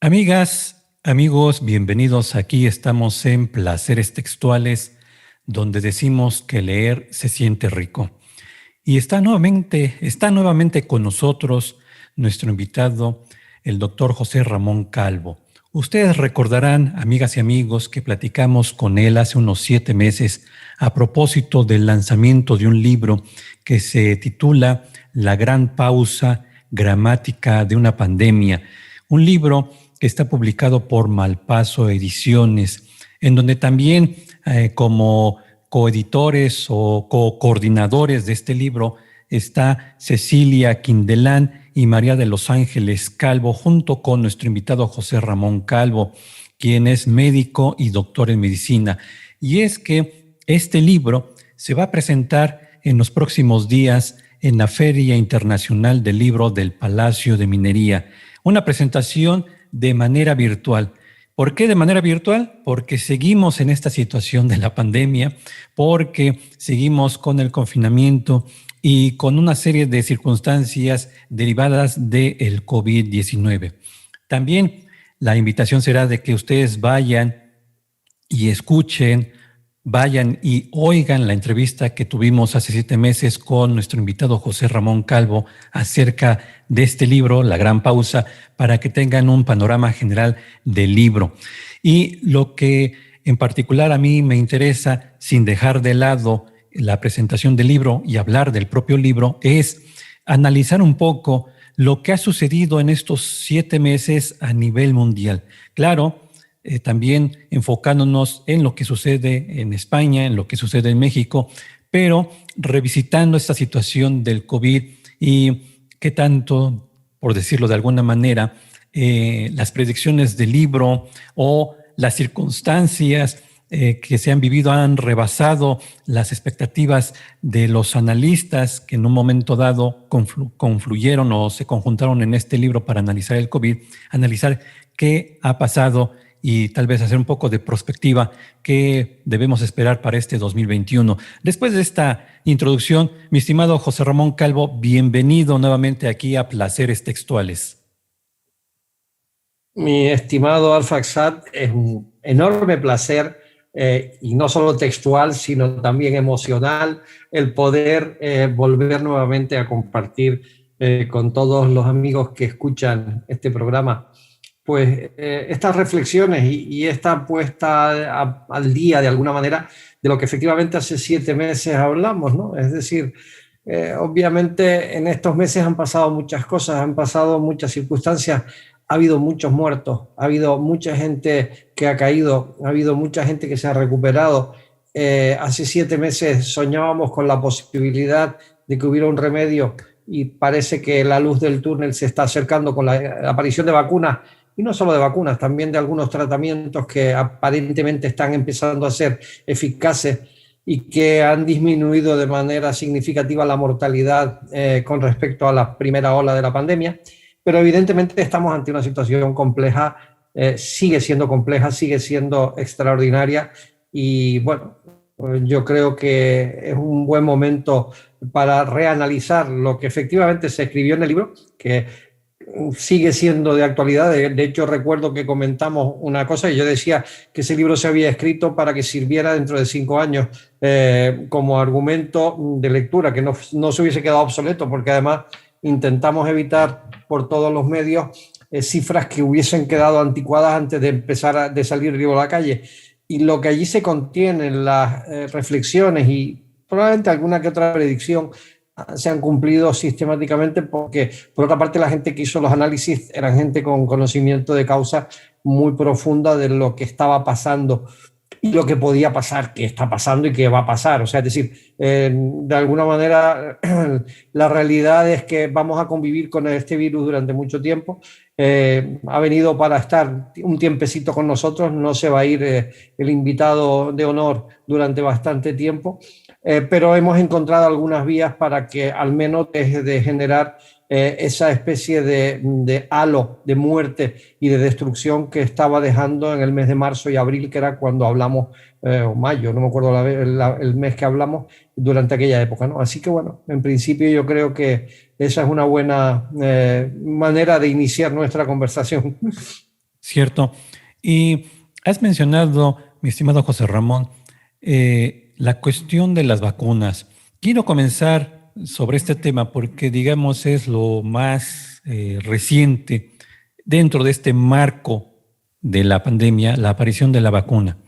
Amigas, amigos, bienvenidos. Aquí estamos en Placeres Textuales, donde decimos que leer se siente rico. Y está nuevamente con nosotros nuestro invitado, el doctor José Ramón Calvo. Ustedes recordarán, amigas y amigos, que platicamos con él hace unos 7 meses a propósito del lanzamiento de un libro que se titula La Gran Pausa, Gramática de una Pandemia. Un libro que está publicado por Malpaso Ediciones, en donde también como coeditores o coordinadores de este libro está Cecilia Quindelán y María de los Ángeles Calvo, junto con nuestro invitado José Ramón Calvo, quien es médico y doctor en medicina. Y es que este libro se va a presentar en los próximos días en la Feria Internacional del Libro del Palacio de Minería. Una presentación de manera virtual. ¿Por qué de manera virtual? Porque seguimos en esta situación de la pandemia, porque seguimos con el confinamiento y con una serie de circunstancias derivadas del COVID-19. También la invitación será de que ustedes vayan y escuchen, vayan y oigan la entrevista que tuvimos hace 7 meses con nuestro invitado José Ramón Calvo acerca de este libro, La Gran Pausa, para que tengan un panorama general del libro. Y lo que en particular a mí me interesa, sin dejar de lado la presentación del libro y hablar del propio libro, es analizar un poco lo que ha sucedido en estos 7 meses a nivel mundial. Claro, también enfocándonos en lo que sucede en España, en lo que sucede en México, pero revisitando esta situación del COVID y qué tanto, por decirlo de alguna manera, las predicciones del libro o las circunstancias que se han vivido han rebasado las expectativas de los analistas que en un momento dado confluyeron o se conjuntaron en este libro para analizar el COVID, analizar qué ha pasado y tal vez hacer un poco de prospectiva qué debemos esperar para este 2021. Después de esta introducción, mi estimado José Ramón Calvo, bienvenido nuevamente aquí a Placeres Textuales. Mi estimado Alfaxad, es un enorme placer, y no solo textual, sino también emocional, el poder volver nuevamente a compartir con todos los amigos que escuchan este programa pues estas reflexiones y esta puesta al día de alguna manera de lo que efectivamente hace 7 meses hablamos, ¿no? Es decir, obviamente en estos meses han pasado muchas cosas, han pasado muchas circunstancias, ha habido muchos muertos, ha habido mucha gente que ha caído, ha habido mucha gente que se ha recuperado. Hace 7 meses soñábamos con la posibilidad de que hubiera un remedio y parece que la luz del túnel se está acercando con la aparición de vacunas. Y no solo de vacunas, también de algunos tratamientos que aparentemente están empezando a ser eficaces y que han disminuido de manera significativa la mortalidad con respecto a la primera ola de la pandemia. Pero evidentemente estamos ante una situación compleja, sigue siendo compleja, sigue siendo extraordinaria y bueno, yo creo que es un buen momento para reanalizar lo que efectivamente se escribió en el libro, que sigue siendo de actualidad. De hecho, recuerdo que comentamos una cosa y yo decía que ese libro se había escrito para que sirviera dentro de 5 años como argumento de lectura, que no se hubiese quedado obsoleto, porque además intentamos evitar por todos los medios cifras que hubiesen quedado anticuadas antes de empezar de salir el libro a la calle. Y lo que allí se contienen, las reflexiones y probablemente alguna que otra predicción, se han cumplido sistemáticamente porque, por otra parte, la gente que hizo los análisis eran gente con conocimiento de causa muy profunda de lo que estaba pasando. y lo que podía pasar, que está pasando y que va a pasar. O sea, es decir, de alguna manera la realidad es que vamos a convivir con este virus durante mucho tiempo. Ha venido para estar un tiempecito con nosotros, no se va a ir el invitado de honor durante bastante tiempo, pero hemos encontrado algunas vías para que al menos deje de generar esa especie de halo de muerte y de destrucción que estaba dejando en el mes de marzo y abril, que era cuando hablamos, o mayo, no me acuerdo el mes que hablamos durante aquella época, ¿no? Así que bueno, en principio yo creo que esa es una buena manera de iniciar nuestra conversación. Cierto. Y has mencionado, mi estimado José Ramón, la cuestión de las vacunas. Quiero comenzar sobre este tema porque, digamos, es lo más reciente dentro de este marco de la pandemia, la aparición de la vacuna,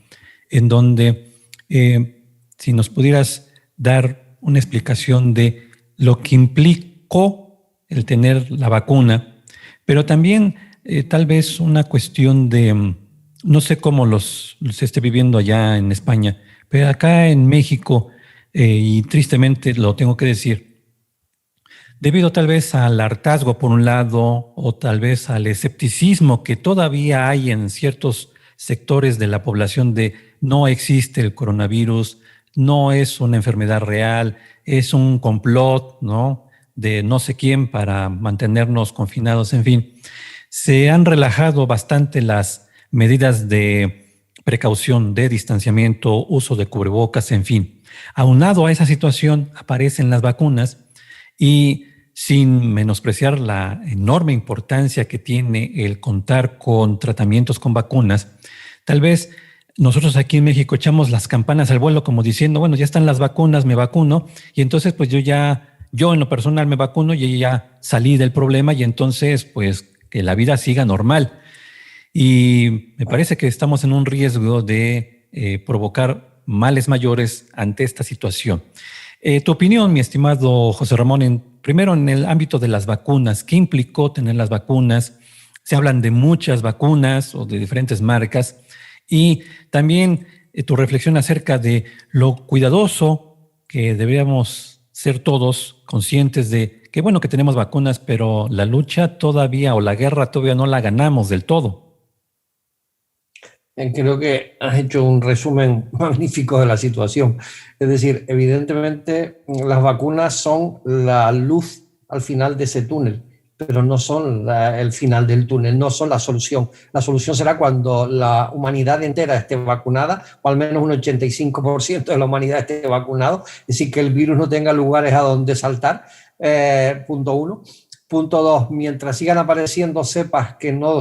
en donde, si nos pudieras dar una explicación de lo que implicó el tener la vacuna, pero también tal vez una cuestión de, no sé cómo se esté viviendo allá en España, pero acá en México, y tristemente lo tengo que decir, debido tal vez al hartazgo por un lado o tal vez al escepticismo que todavía hay en ciertos sectores de la población de no existe el coronavirus, no es una enfermedad real, es un complot, ¿no? De no sé quién para mantenernos confinados, en fin. Se han relajado bastante las medidas de precaución, de distanciamiento, uso de cubrebocas, en fin. Aunado a esa situación, aparecen las vacunas y sin menospreciar la enorme importancia que tiene el contar con tratamientos con vacunas, tal vez nosotros aquí en México echamos las campanas al vuelo como diciendo, bueno, ya están las vacunas, me vacuno, y entonces pues yo en lo personal me vacuno y ya salí del problema y entonces pues que la vida siga normal. Y me parece que estamos en un riesgo de provocar males mayores ante esta situación. Tu opinión, mi estimado José Ramón, primero en el ámbito de las vacunas, ¿qué implicó tener las vacunas? Se hablan de muchas vacunas o de diferentes marcas y también tu reflexión acerca de lo cuidadoso que deberíamos ser todos conscientes de que bueno que tenemos vacunas, pero la lucha todavía o la guerra todavía no la ganamos del todo. Creo que has hecho un resumen magnífico de la situación. Es decir, evidentemente las vacunas son la luz al final de ese túnel, pero no son el final del túnel, no son la solución. La solución será cuando la humanidad entera esté vacunada, o al menos un 85% de la humanidad esté vacunado, es decir, que el virus no tenga lugares a donde saltar, punto uno. Punto dos, mientras sigan apareciendo cepas que no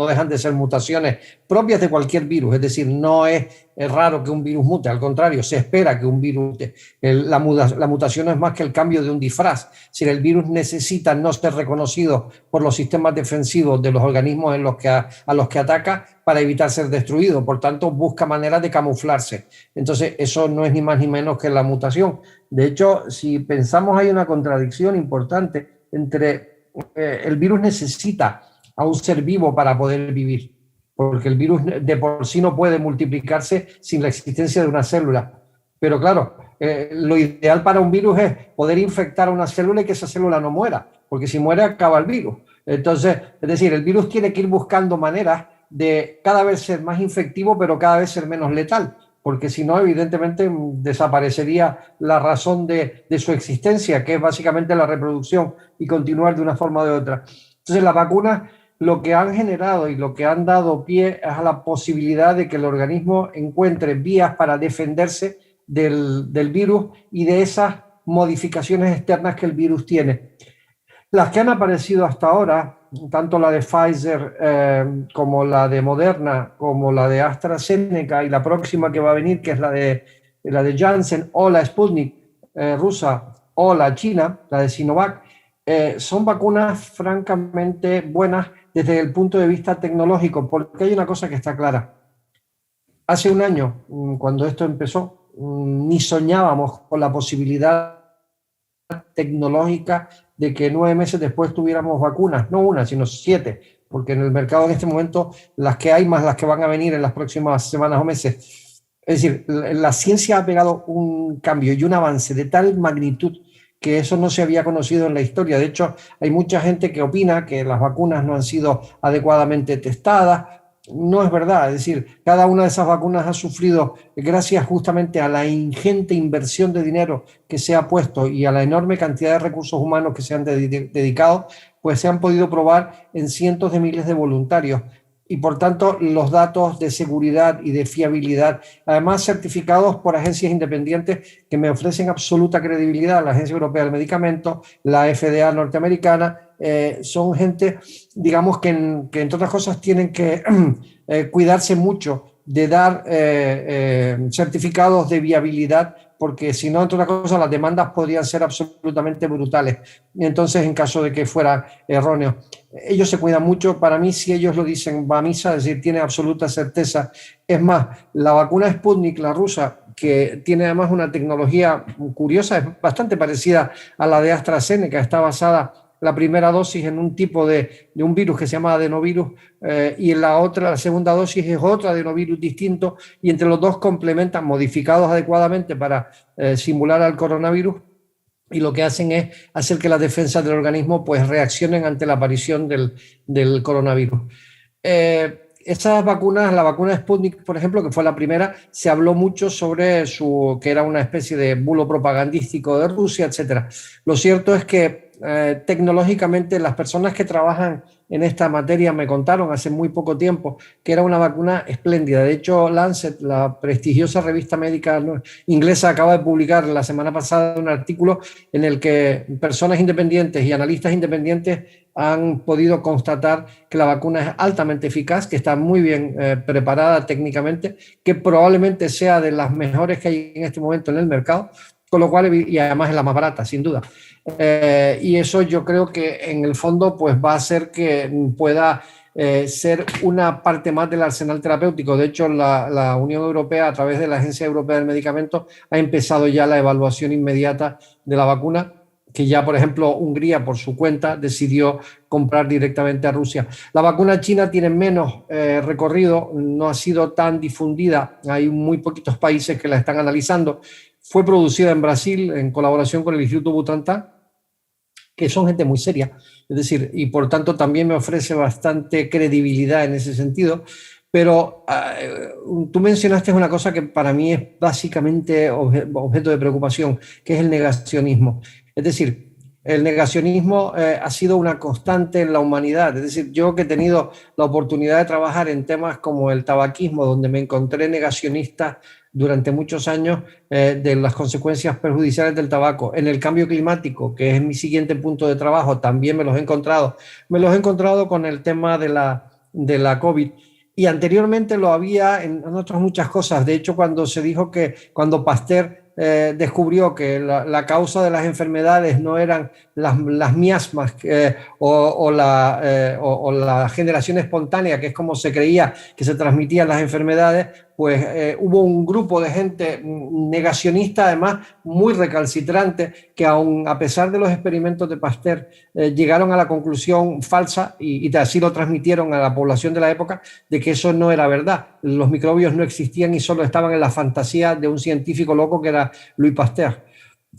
dejan de ser mutaciones propias de cualquier virus, es decir, no es raro que un virus mute, al contrario, se espera que un virus mute. La mutación no es más que el cambio de un disfraz. Si el virus necesita no ser reconocido por los sistemas defensivos de los organismos a los que ataca para evitar ser destruido, por tanto busca maneras de camuflarse. Entonces eso no es ni más ni menos que la mutación. De hecho, si pensamos, hay una contradicción importante entre el virus necesita a un ser vivo para poder vivir, porque el virus de por sí no puede multiplicarse sin la existencia de una célula. Pero claro, lo ideal para un virus es poder infectar a una célula y que esa célula no muera, porque si muere acaba el virus. Entonces, es decir, el virus tiene que ir buscando maneras de cada vez ser más infectivo, pero cada vez ser menos letal, porque si no, evidentemente desaparecería la razón de su existencia, que es básicamente la reproducción y continuar de una forma o de otra. Entonces, las vacunas lo que han generado y lo que han dado pie es a la posibilidad de que el organismo encuentre vías para defenderse del virus y de esas modificaciones externas que el virus tiene. Las que han aparecido hasta ahora, tanto la de Pfizer como la de Moderna, como la de AstraZeneca y la próxima que va a venir, que es la de Janssen o la Sputnik rusa o la china, la de Sinovac, son vacunas francamente buenas desde el punto de vista tecnológico, porque hay una cosa que está clara. Hace un año, cuando esto empezó, ni soñábamos con la posibilidad tecnológica de que 9 meses después tuviéramos vacunas, no una, sino 7, porque en el mercado en este momento las que hay más las que van a venir en las próximas semanas o meses Es decir, la ciencia ha pegado un cambio y un avance de tal magnitud que eso no se había conocido en la historia. De hecho, hay mucha gente que opina que las vacunas no han sido adecuadamente testadas. No es verdad, es decir, cada una de esas vacunas ha sufrido, gracias justamente a la ingente inversión de dinero que se ha puesto y a la enorme cantidad de recursos humanos que se han dedicado, pues se han podido probar en cientos de miles de voluntarios y por tanto los datos de seguridad y de fiabilidad, además certificados por agencias independientes que me ofrecen absoluta credibilidad, la Agencia Europea del Medicamento, la FDA norteamericana, son gente, digamos, que entre otras cosas tienen que cuidarse mucho de dar certificados de viabilidad, porque si no, entre otras cosas, las demandas podrían ser absolutamente brutales. Entonces, en caso de que fuera erróneo, ellos se cuidan mucho. Para mí, si ellos lo dicen, va a misa, es decir, tiene absoluta certeza. Es más, la vacuna Sputnik, la rusa, que tiene además una tecnología curiosa, es bastante parecida a la de AstraZeneca, está basada la primera dosis en un tipo de un virus que se llama adenovirus y la segunda dosis es otro adenovirus distinto y entre los dos complementan, modificados adecuadamente para simular al coronavirus y lo que hacen es hacer que las defensas del organismo pues reaccionen ante la aparición del coronavirus. Esas vacunas, la vacuna Sputnik, por ejemplo, que fue la primera, se habló mucho sobre que era una especie de bulo propagandístico de Rusia, etcétera. Lo cierto es que tecnológicamente las personas que trabajan en esta materia me contaron hace muy poco tiempo que era una vacuna espléndida. De hecho, Lancet, la prestigiosa revista médica inglesa, acaba de publicar la semana pasada un artículo en el que personas independientes y analistas independientes han podido constatar que la vacuna es altamente eficaz, que está muy bien preparada técnicamente, que probablemente sea de las mejores que hay en este momento en el mercado, con lo cual, y además es la más barata, sin duda. Y eso yo creo que en el fondo pues va a hacer que pueda ser una parte más del arsenal terapéutico. De hecho, la Unión Europea, a través de la Agencia Europea del Medicamento, ha empezado ya la evaluación inmediata de la vacuna, que ya, por ejemplo, Hungría, por su cuenta, decidió comprar directamente a Rusia. La vacuna china tiene menos recorrido, no ha sido tan difundida, hay muy poquitos países que la están analizando. Fue producida en Brasil en colaboración con el Instituto Butantan, que son gente muy seria, es decir, y por tanto también me ofrece bastante credibilidad en ese sentido. Pero tú mencionaste una cosa que para mí es básicamente objeto de preocupación, que es el negacionismo. Es decir, el negacionismo ha sido una constante en la humanidad. Es decir, yo que he tenido la oportunidad de trabajar en temas como el tabaquismo, donde me encontré negacionistas durante muchos años de las consecuencias perjudiciales del tabaco. En el cambio climático, que es mi siguiente punto de trabajo, también me los he encontrado. Me los he encontrado con el tema de la COVID. Y anteriormente lo había en otras muchas cosas. De hecho, cuando se dijo que cuando Pasteur descubrió que la causa de las enfermedades no eran las miasmas o la generación espontánea, que es como se creía que se transmitían las enfermedades, pues hubo un grupo de gente negacionista, además muy recalcitrante, que aun a pesar de los experimentos de Pasteur, llegaron a la conclusión falsa y así lo transmitieron a la población de la época, de que eso no era verdad. Los microbios no existían y solo estaban en la fantasía de un científico loco que era Louis Pasteur.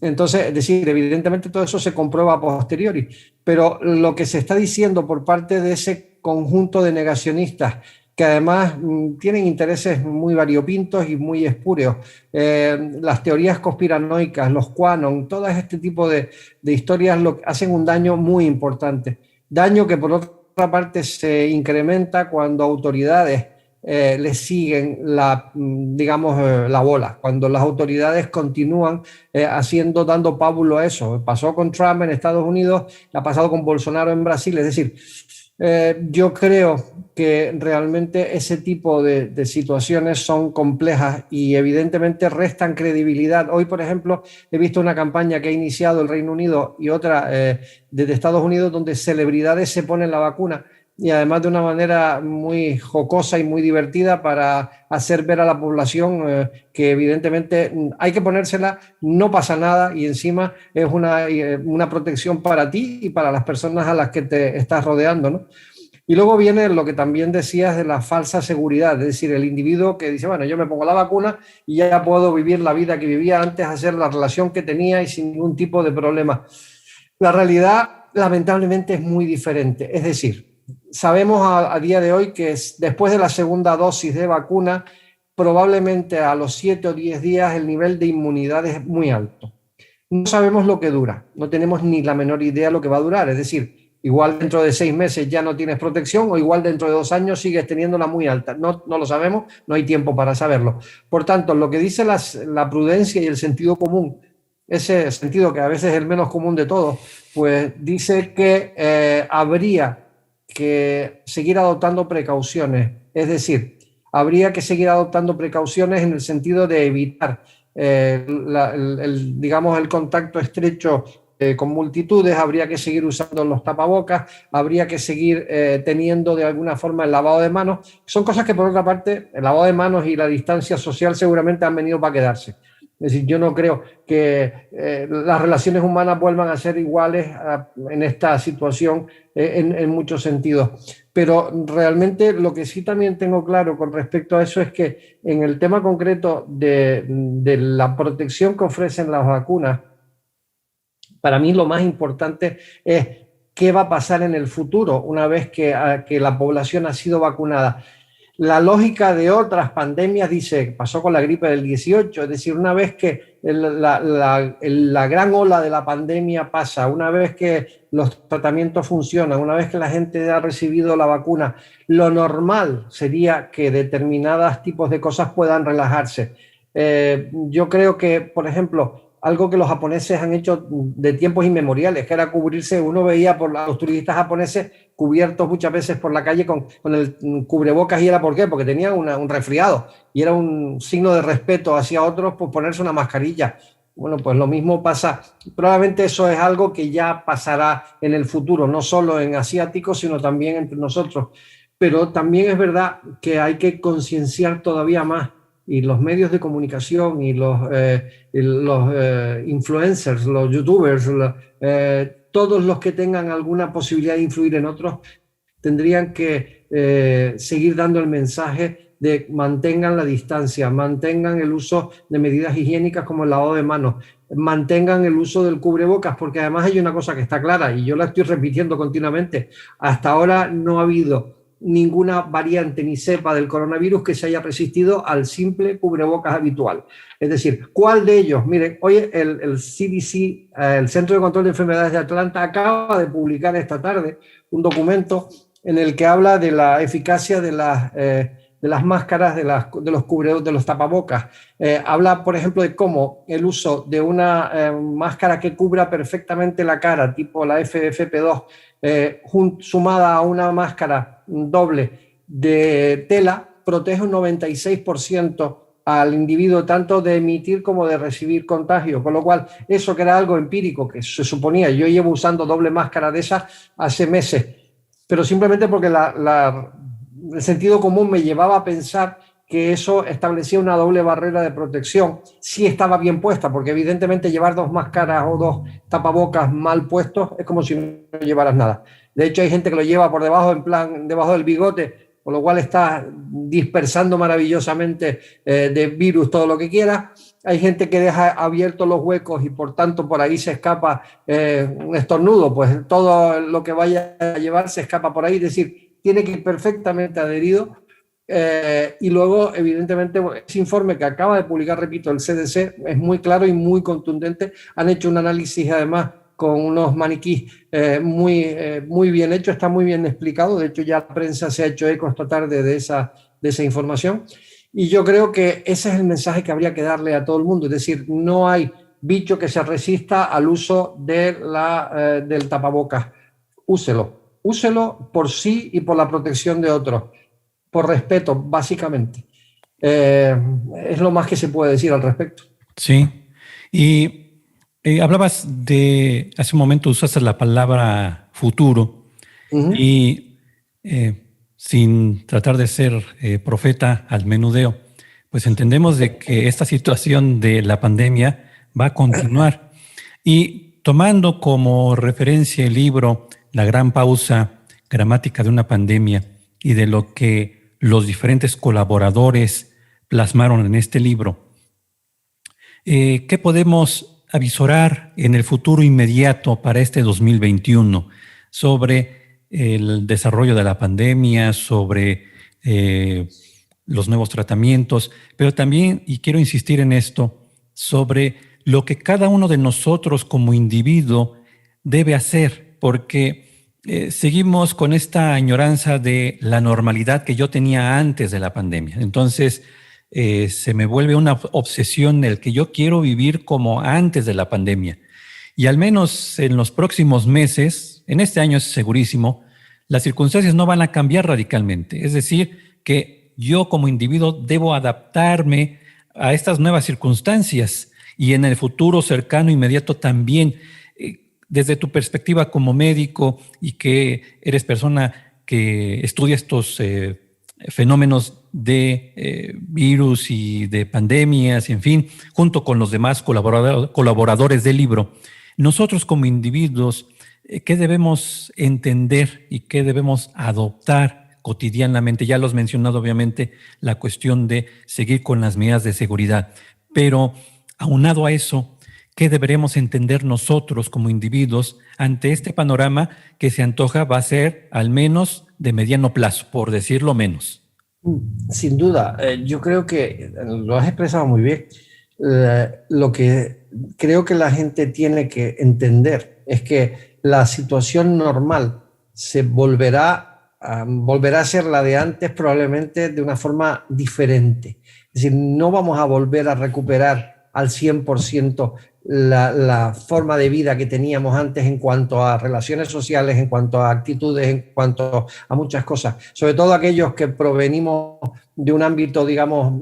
Entonces, es decir, evidentemente todo eso se comprueba a posteriori, pero lo que se está diciendo por parte de ese conjunto de negacionistas, que además tienen intereses muy variopintos y muy espúreos, las teorías conspiranoicas, los QAnon, todo este tipo de historias hacen un daño muy importante. Daño que por otra parte se incrementa cuando autoridades le siguen la bola, cuando las autoridades continúan dando pábulo a eso. Pasó con Trump en Estados Unidos, ha pasado con Bolsonaro en Brasil, es decir, yo creo que realmente ese tipo de situaciones son complejas y evidentemente restan credibilidad. Hoy, por ejemplo, he visto una campaña que ha iniciado el Reino Unido y otra desde Estados Unidos donde celebridades se ponen la vacuna y además de una manera muy jocosa y muy divertida para hacer ver a la población que evidentemente hay que ponérsela, no pasa nada y encima es una protección para ti y para las personas a las que te estás rodeando, ¿no? Y luego viene lo que también decías de la falsa seguridad, es decir, el individuo que dice, bueno, yo me pongo la vacuna y ya puedo vivir la vida que vivía antes, hacer la relación que tenía y sin ningún tipo de problema. La realidad, lamentablemente, es muy diferente. Es decir, sabemos a día de hoy que después de la segunda dosis de vacuna, probablemente a los 7 o 10 días el nivel de inmunidad es muy alto. No sabemos lo que dura, no tenemos ni la menor idea de lo que va a durar. Es decir, igual dentro de 6 meses ya no tienes protección o igual dentro de 2 años sigues teniéndola muy alta. No lo sabemos, no hay tiempo para saberlo. Por tanto, lo que dice la prudencia y el sentido común, ese sentido que a veces es el menos común de todos, pues dice que habría que seguir adoptando precauciones. Es decir, habría que seguir adoptando precauciones en el sentido de evitar digamos, el contacto estrecho con multitudes, habría que seguir usando los tapabocas, habría que seguir teniendo de alguna forma el lavado de manos. Son cosas que, por otra parte, el lavado de manos y la distancia social seguramente han venido para quedarse. Es decir, yo no creo que las relaciones humanas vuelvan a ser iguales en esta situación en muchos sentidos. Pero realmente lo que sí también tengo claro con respecto a eso es que en el tema concreto de la protección que ofrecen las vacunas, para mí lo más importante es qué va a pasar en el futuro una vez que la población ha sido vacunada. La lógica de otras pandemias dice, pasó con la gripe del 18, es decir, una vez que la gran ola de la pandemia pasa, una vez que los tratamientos funcionan, una vez que la gente ha recibido la vacuna, lo normal sería que determinados tipos de cosas puedan relajarse. Yo creo que, por ejemplo, algo que los japoneses han hecho de tiempos inmemoriales, que era cubrirse, uno veía por los turistas japoneses cubiertos muchas veces por la calle con el cubrebocas, y era ¿por qué? Porque tenían un resfriado y era un signo de respeto hacia otros por ponerse una mascarilla. Bueno, pues lo mismo pasa, probablemente eso es algo que ya pasará en el futuro, no solo en asiáticos, sino también entre nosotros. Pero también es verdad que hay que concienciar todavía más, y los medios de comunicación y los influencers, los youtubers, todos los que tengan alguna posibilidad de influir en otros, tendrían que seguir dando el mensaje de mantengan la distancia, mantengan el uso de medidas higiénicas como el lavado de manos, mantengan el uso del cubrebocas, porque además hay una cosa que está clara y yo la estoy repitiendo continuamente. Hasta ahora no ha habido ninguna variante ni cepa del coronavirus que se haya resistido al simple cubrebocas habitual. Es decir, ¿cuál de ellos? Miren, hoy el CDC, el Centro de Control de Enfermedades de Atlanta, acaba de publicar esta tarde un documento en el que habla de la eficacia de las máscaras, de los cubrebocas, de los tapabocas. Habla, por ejemplo, de cómo el uso de una máscara que cubra perfectamente la cara, tipo la FFP2, sumada a una máscara doble de tela, protege un 96% al individuo tanto de emitir como de recibir contagio, con lo cual eso que era algo empírico que se suponía, yo llevo usando doble máscara de esas hace meses, pero simplemente porque el sentido común me llevaba a pensar que eso establecía una doble barrera de protección, si estaba bien puesta, porque evidentemente llevar dos máscaras o dos tapabocas mal puestos es como si no llevaras nada. De hecho, hay gente que lo lleva por debajo, en plan, debajo del bigote, con lo cual está dispersando maravillosamente de virus todo lo que quiera. Hay gente que deja abiertos los huecos y por tanto por ahí se escapa un estornudo, pues todo lo que vaya a llevar se escapa por ahí, es decir, tiene que ir perfectamente adherido. Y luego, evidentemente, ese informe que acaba de publicar, repito, el CDC, es muy claro y muy contundente. Han hecho un análisis además con unos maniquís muy bien hecho, está muy bien explicado. De hecho, ya la prensa se ha hecho eco esta tarde de esa información. Y yo creo que ese es el mensaje que habría que darle a todo el mundo. Es decir, no hay bicho que se resista al uso del tapabocas. Úselo por sí y por la protección de otros. Por respeto, básicamente. Es lo más que se puede decir al respecto. Sí. Y hablabas hace un momento usaste la palabra futuro. Uh-huh. Y sin tratar de ser profeta al menudeo, pues entendemos de que esta situación de la pandemia va a continuar. Y tomando como referencia el libro La Gran Pausa, gramática de una pandemia y de lo que los diferentes colaboradores plasmaron en este libro, ¿qué podemos avisorar en el futuro inmediato para este 2021 sobre el desarrollo de la pandemia, sobre los nuevos tratamientos, pero también, y quiero insistir en esto, sobre lo que cada uno de nosotros como individuo debe hacer, porque seguimos con esta añoranza de la normalidad que yo tenía antes de la pandemia. Entonces, se me vuelve una obsesión el que yo quiero vivir como antes de la pandemia. Y al menos en los próximos meses, en este año es segurísimo, las circunstancias no van a cambiar radicalmente. Es decir, que yo como individuo debo adaptarme a estas nuevas circunstancias y en el futuro cercano, inmediato también. Desde tu perspectiva como médico y que eres persona que estudia estos fenómenos de virus y de pandemias, en fin, junto con los demás colaboradores del libro, nosotros como individuos, ¿qué debemos entender y qué debemos adoptar cotidianamente? Ya lo has mencionado, obviamente, la cuestión de seguir con las medidas de seguridad, pero aunado a eso, ¿qué deberemos entender nosotros como individuos ante este panorama que se antoja va a ser al menos de mediano plazo, por decirlo menos? Sin duda, yo creo que lo has expresado muy bien. Lo que creo que la gente tiene que entender es que la situación normal volverá a ser la de antes, probablemente de una forma diferente. Es decir, no vamos a volver a recuperar al 100% la forma de vida que teníamos antes en cuanto a relaciones sociales, en cuanto a actitudes, en cuanto a muchas cosas. Sobre todo aquellos que provenimos de un ámbito, digamos,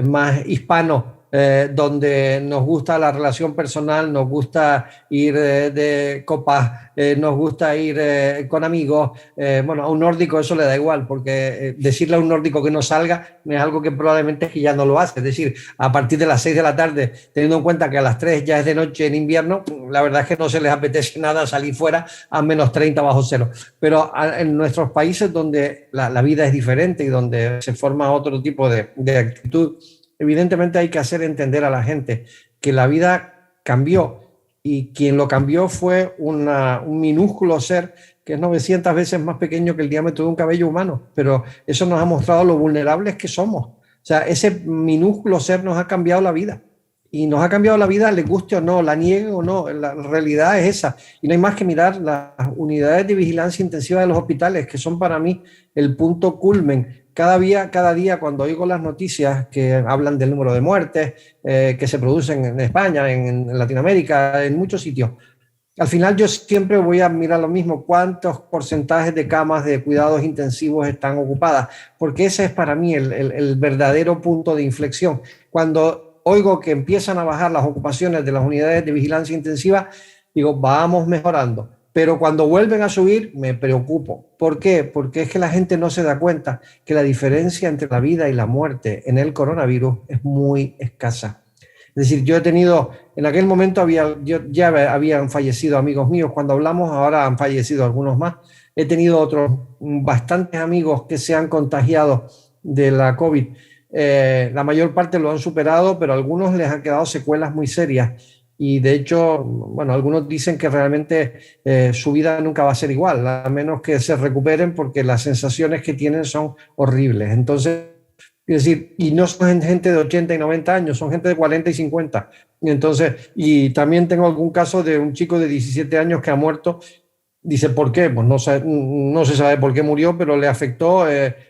más hispano, donde nos gusta la relación personal, nos gusta ir de copas, nos gusta ir con amigos. Bueno, a un nórdico eso le da igual, porque decirle a un nórdico que no salga es algo que probablemente es que ya no lo hace. Es decir, a partir de las 6 de la tarde, teniendo en cuenta que a las 3 ya es de noche en invierno, la verdad es que no se les apetece nada salir fuera a menos 30 bajo cero. Pero en nuestros países donde la vida es diferente y donde se forma otro tipo de actitud, evidentemente hay que hacer entender a la gente que la vida cambió y quien lo cambió fue un minúsculo ser que es 900 veces más pequeño que el diámetro de un cabello humano, pero eso nos ha mostrado lo vulnerables que somos. O sea, ese minúsculo ser nos ha cambiado la vida. Y nos ha cambiado la vida, le guste o no, la niegue o no, la realidad es esa. Y no hay más que mirar las unidades de vigilancia intensiva de los hospitales, que son para mí el punto culmen. Cada día cuando oigo las noticias que hablan del número de muertes que se producen en España, en Latinoamérica, en muchos sitios, al final yo siempre voy a mirar lo mismo, cuántos porcentajes de camas de cuidados intensivos están ocupadas, porque ese es para mí el verdadero punto de inflexión. Cuando oigo que empiezan a bajar las ocupaciones de las unidades de vigilancia intensiva, digo, vamos mejorando. Pero cuando vuelven a subir, me preocupo. ¿Por qué? Porque es que la gente no se da cuenta que la diferencia entre la vida y la muerte en el coronavirus es muy escasa. Es decir, yo he tenido, en aquel momento ya habían fallecido amigos míos, cuando hablamos ahora han fallecido algunos más. He tenido otros bastantes amigos que se han contagiado de la COVID. La mayor parte lo han superado, pero a algunos les han quedado secuelas muy serias. Y de hecho, bueno, algunos dicen que realmente su vida nunca va a ser igual, a menos que se recuperen, porque las sensaciones que tienen son horribles. Entonces, es decir, y no son gente de 80 y 90 años, son gente de 40 y 50. Entonces, y también tengo algún caso de un chico de 17 años que ha muerto. Dice, ¿por qué? Pues no se sabe por qué murió, pero le afectó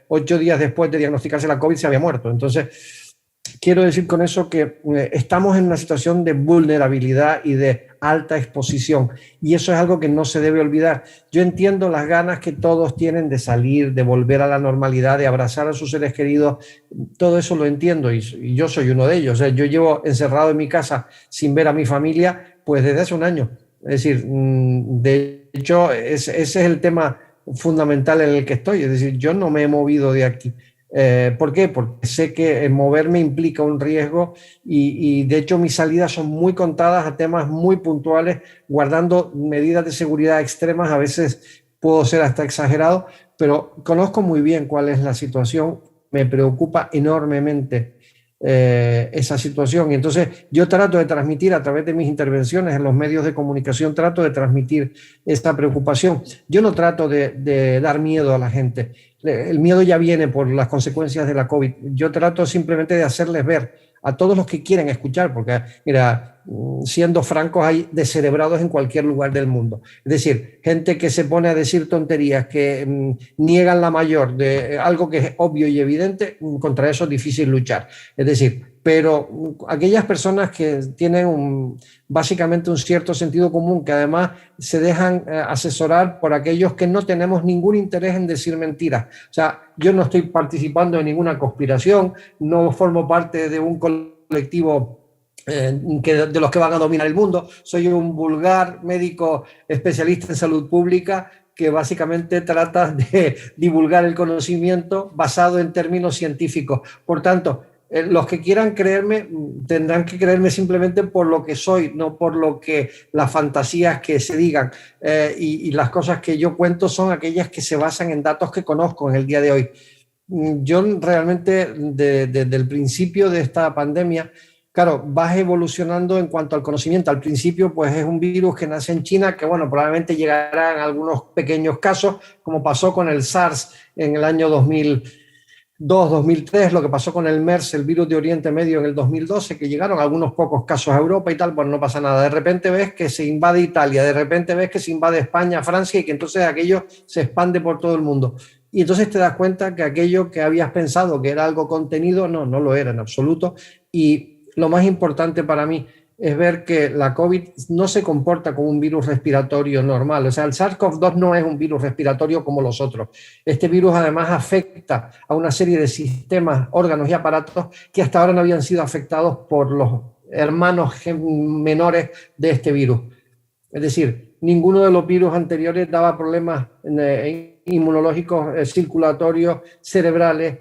8 días después de diagnosticarse la COVID, se había muerto. Entonces, quiero decir con eso que estamos en una situación de vulnerabilidad y de alta exposición, y eso es algo que no se debe olvidar. Yo entiendo las ganas que todos tienen de salir, de volver a la normalidad, de abrazar a sus seres queridos, todo eso lo entiendo, y yo soy uno de ellos. O sea, yo llevo encerrado en mi casa sin ver a mi familia pues desde hace un año. Es decir, de hecho, ese es el tema fundamental en el que estoy. Es decir, yo no me he movido de aquí. ¿Por qué? Porque sé que moverme implica un riesgo y de hecho mis salidas son muy contadas a temas muy puntuales, guardando medidas de seguridad extremas, a veces puedo ser hasta exagerado, pero conozco muy bien cuál es la situación, me preocupa enormemente esa situación. Y entonces yo trato de transmitir a través de mis intervenciones en los medios de comunicación, trato de transmitir esta preocupación. Yo no trato de dar miedo a la gente. El miedo ya viene por las consecuencias de la COVID. Yo trato simplemente de hacerles ver a todos los que quieren escuchar, porque mira, siendo francos, hay descerebrados en cualquier lugar del mundo. Es decir, gente que se pone a decir tonterías, que niegan la mayor de algo que es obvio y evidente, contra eso es difícil luchar. Es decir, pero aquellas personas que tienen básicamente un cierto sentido común, que además se dejan asesorar por aquellos que no tenemos ningún interés en decir mentiras. O sea, yo no estoy participando en ninguna conspiración, no formo parte de un colectivo de los que van a dominar el mundo. Soy un vulgar médico especialista en salud pública que básicamente trata de divulgar el conocimiento basado en términos científicos. Por tanto, los que quieran creerme tendrán que creerme simplemente por lo que soy, no por lo que las fantasías que se digan. Y las cosas que yo cuento son aquellas que se basan en datos que conozco en el día de hoy. Yo realmente desde el principio de esta pandemia, claro, vas evolucionando en cuanto al conocimiento. Al principio, pues es un virus que nace en China, que bueno, probablemente llegará en algunos pequeños casos, como pasó con el SARS en el año 2002-2003, lo que pasó con el MERS, el virus de Oriente Medio, en el 2012, que llegaron algunos pocos casos a Europa y tal, pues no pasa nada. De repente ves que se invade Italia, de repente ves que se invade España, Francia, y que entonces aquello se expande por todo el mundo. Y entonces te das cuenta que aquello que habías pensado que era algo contenido, no lo era en absoluto. Y lo más importante para mí es ver que la COVID no se comporta como un virus respiratorio normal. O sea, el SARS-CoV-2 no es un virus respiratorio como los otros. Este virus además afecta a una serie de sistemas, órganos y aparatos que hasta ahora no habían sido afectados por los hermanos menores de este virus. Es decir, ninguno de los virus anteriores daba problemas inmunológicos, circulatorios, cerebrales,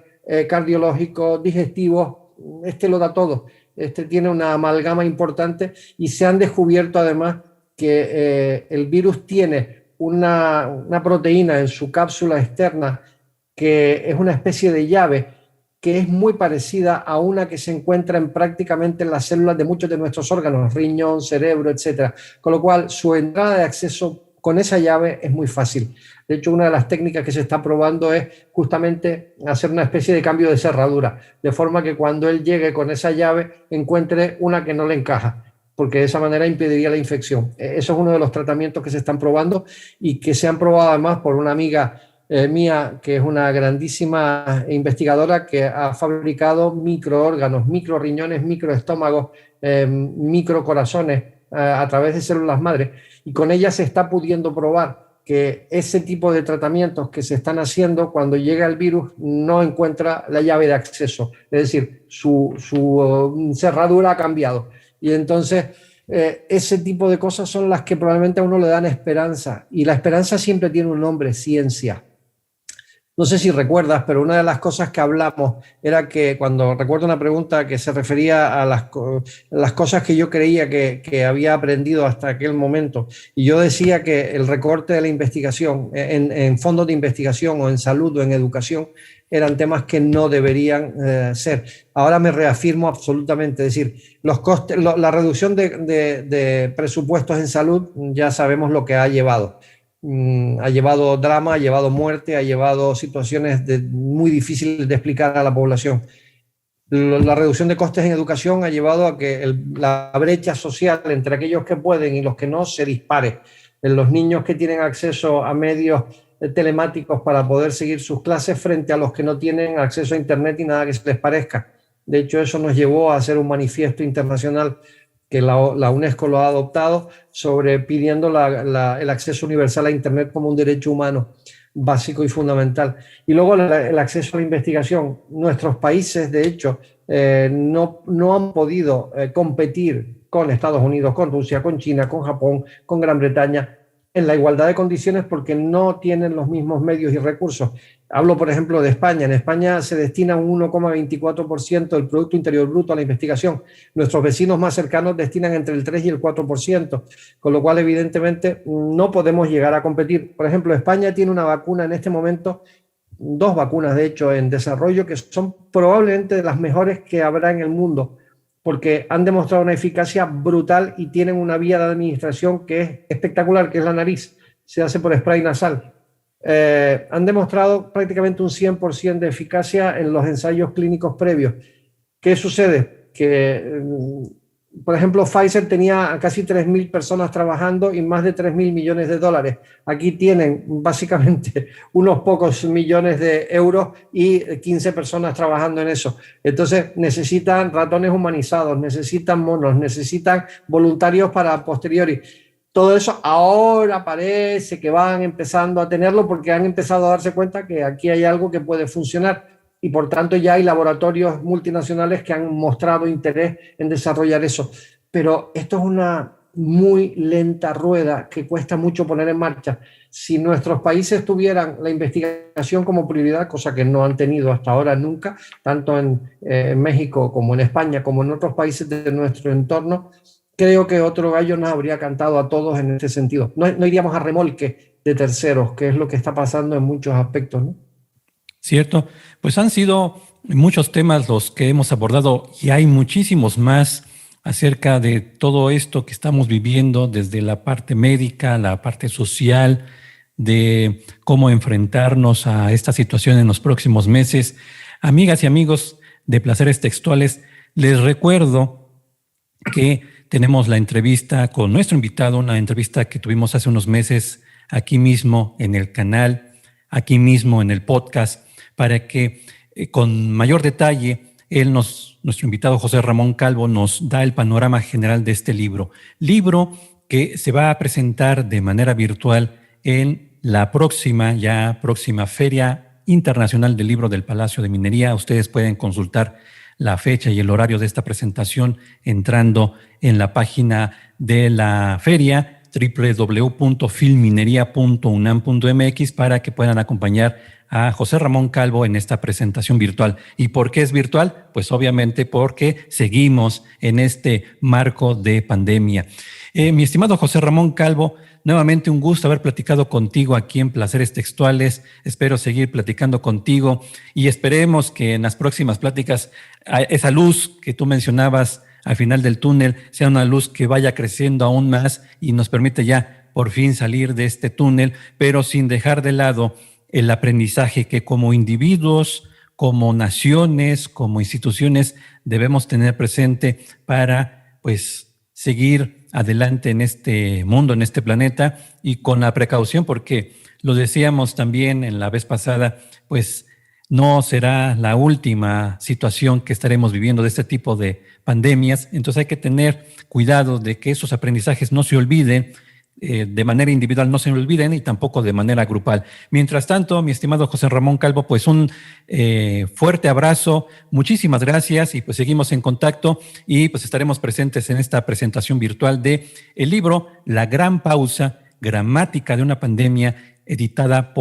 cardiológicos, digestivos. Este lo da todo. Este tiene una amalgama importante y se han descubierto además que el virus tiene una proteína en su cápsula externa que es una especie de llave que es muy parecida a una que se encuentra prácticamente en las células de muchos de nuestros órganos, riñón, cerebro, etcétera. Con lo cual, su entrada de acceso con esa llave es muy fácil. De hecho, una de las técnicas que se está probando es justamente hacer una especie de cambio de cerradura, de forma que cuando él llegue con esa llave encuentre una que no le encaja, porque de esa manera impediría la infección. Eso es uno de los tratamientos que se están probando y que se han probado además por una amiga mía, que es una grandísima investigadora que ha fabricado microórganos, microriñones, microestómagos, microcorazones a través de células madre, y con ella se está pudiendo probar que ese tipo de tratamientos que se están haciendo, cuando llega el virus, no encuentra la llave de acceso, es decir, su cerradura ha cambiado. Y entonces ese tipo de cosas son las que probablemente a uno le dan esperanza, y la esperanza siempre tiene un nombre: ciencia. No sé si recuerdas, pero una de las cosas que hablamos era que cuando recuerdo una pregunta que se refería a las cosas que yo creía que había aprendido hasta aquel momento, y yo decía que el recorte de la investigación en fondos de investigación o en salud o en educación eran temas que no deberían ser. Ahora me reafirmo absolutamente, es decir, los costes, la reducción de presupuestos en salud ya sabemos lo que ha llevado. Ha llevado drama, ha llevado muerte, ha llevado situaciones muy difíciles de explicar a la población. La reducción de costes en educación ha llevado a que la brecha social entre aquellos que pueden y los que no se dispare. En los niños que tienen acceso a medios telemáticos para poder seguir sus clases frente a los que no tienen acceso a internet y nada que se les parezca. De hecho, eso nos llevó a hacer un manifiesto internacional que la UNESCO lo ha adoptado, pidiendo el acceso universal a Internet como un derecho humano básico y fundamental. Y luego el acceso a la investigación. Nuestros países, de hecho, no han podido competir con Estados Unidos, con Rusia, con China, con Japón, con Gran Bretaña, en la igualdad de condiciones porque no tienen los mismos medios y recursos. Hablo, por ejemplo, de España. En España se destina un 1,24% del Producto Interior Bruto a la investigación. Nuestros vecinos más cercanos destinan entre el 3 y el 4%, con lo cual, evidentemente, no podemos llegar a competir. Por ejemplo, España tiene una vacuna en este momento, 2 vacunas, de hecho, en desarrollo, que son probablemente de las mejores que habrá en el mundo, porque han demostrado una eficacia brutal y tienen una vía de administración que es espectacular, que es la nariz. Se hace por spray nasal. Han demostrado prácticamente un 100% de eficacia en los ensayos clínicos previos. ¿Qué sucede? Que, por ejemplo, Pfizer tenía casi 3.000 personas trabajando y más de 3.000 millones de dólares. Aquí tienen básicamente unos pocos millones de euros y 15 personas trabajando en eso. Entonces necesitan ratones humanizados, necesitan monos, necesitan voluntarios para posteriori. Todo eso ahora parece que van empezando a tenerlo porque han empezado a darse cuenta que aquí hay algo que puede funcionar. Y por tanto ya hay laboratorios multinacionales que han mostrado interés en desarrollar eso. Pero esto es una muy lenta rueda que cuesta mucho poner en marcha. Si nuestros países tuvieran la investigación como prioridad, cosa que no han tenido hasta ahora nunca, tanto en México como en España, como en otros países de nuestro entorno, creo que otro gallo nos habría cantado a todos en este sentido. No iríamos a remolque de terceros, que es lo que está pasando en muchos aspectos, ¿no? Cierto, pues han sido muchos temas los que hemos abordado y hay muchísimos más acerca de todo esto que estamos viviendo desde la parte médica, la parte social, de cómo enfrentarnos a esta situación en los próximos meses. Amigas y amigos de Placeres Textuales, les recuerdo que tenemos la entrevista con nuestro invitado, una entrevista que tuvimos hace unos meses aquí mismo en el canal, aquí mismo en el podcast, para que con mayor detalle nuestro invitado José Ramón Calvo nos da el panorama general de este libro que se va a presentar de manera virtual en la próxima Feria Internacional del Libro del Palacio de Minería. Ustedes pueden consultar la fecha y el horario de esta presentación entrando en la página de la feria www.filminería.unam.mx para que puedan acompañar a José Ramón Calvo en esta presentación virtual. ¿Y por qué es virtual? Pues obviamente porque seguimos en este marco de pandemia. Mi estimado José Ramón Calvo, nuevamente un gusto haber platicado contigo aquí en Placeres Textuales. Espero seguir platicando contigo y esperemos que en las próximas pláticas esa luz que tú mencionabas al final del túnel sea una luz que vaya creciendo aún más y nos permite ya por fin salir de este túnel, pero sin dejar de lado el aprendizaje que como individuos, como naciones, como instituciones debemos tener presente para pues seguir adelante en este mundo, en este planeta y con la precaución, porque lo decíamos también en la vez pasada, pues no será la última situación que estaremos viviendo de este tipo de pandemias. Entonces hay que tener cuidado de que esos aprendizajes no se olviden, de manera individual no se olviden y tampoco de manera grupal. Mientras tanto, mi estimado José Ramón Calvo, pues un fuerte abrazo, muchísimas gracias y pues seguimos en contacto y pues estaremos presentes en esta presentación virtual de el libro La Gran Pausa, Gramática de una Pandemia, editado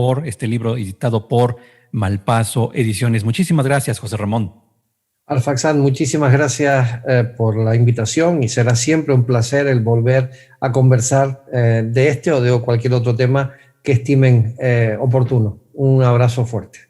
por Malpaso Ediciones. Muchísimas gracias, José Ramón. Alfaxán, muchísimas gracias por la invitación y será siempre un placer el volver a conversar de este o de cualquier otro tema que estimen oportuno. Un abrazo fuerte.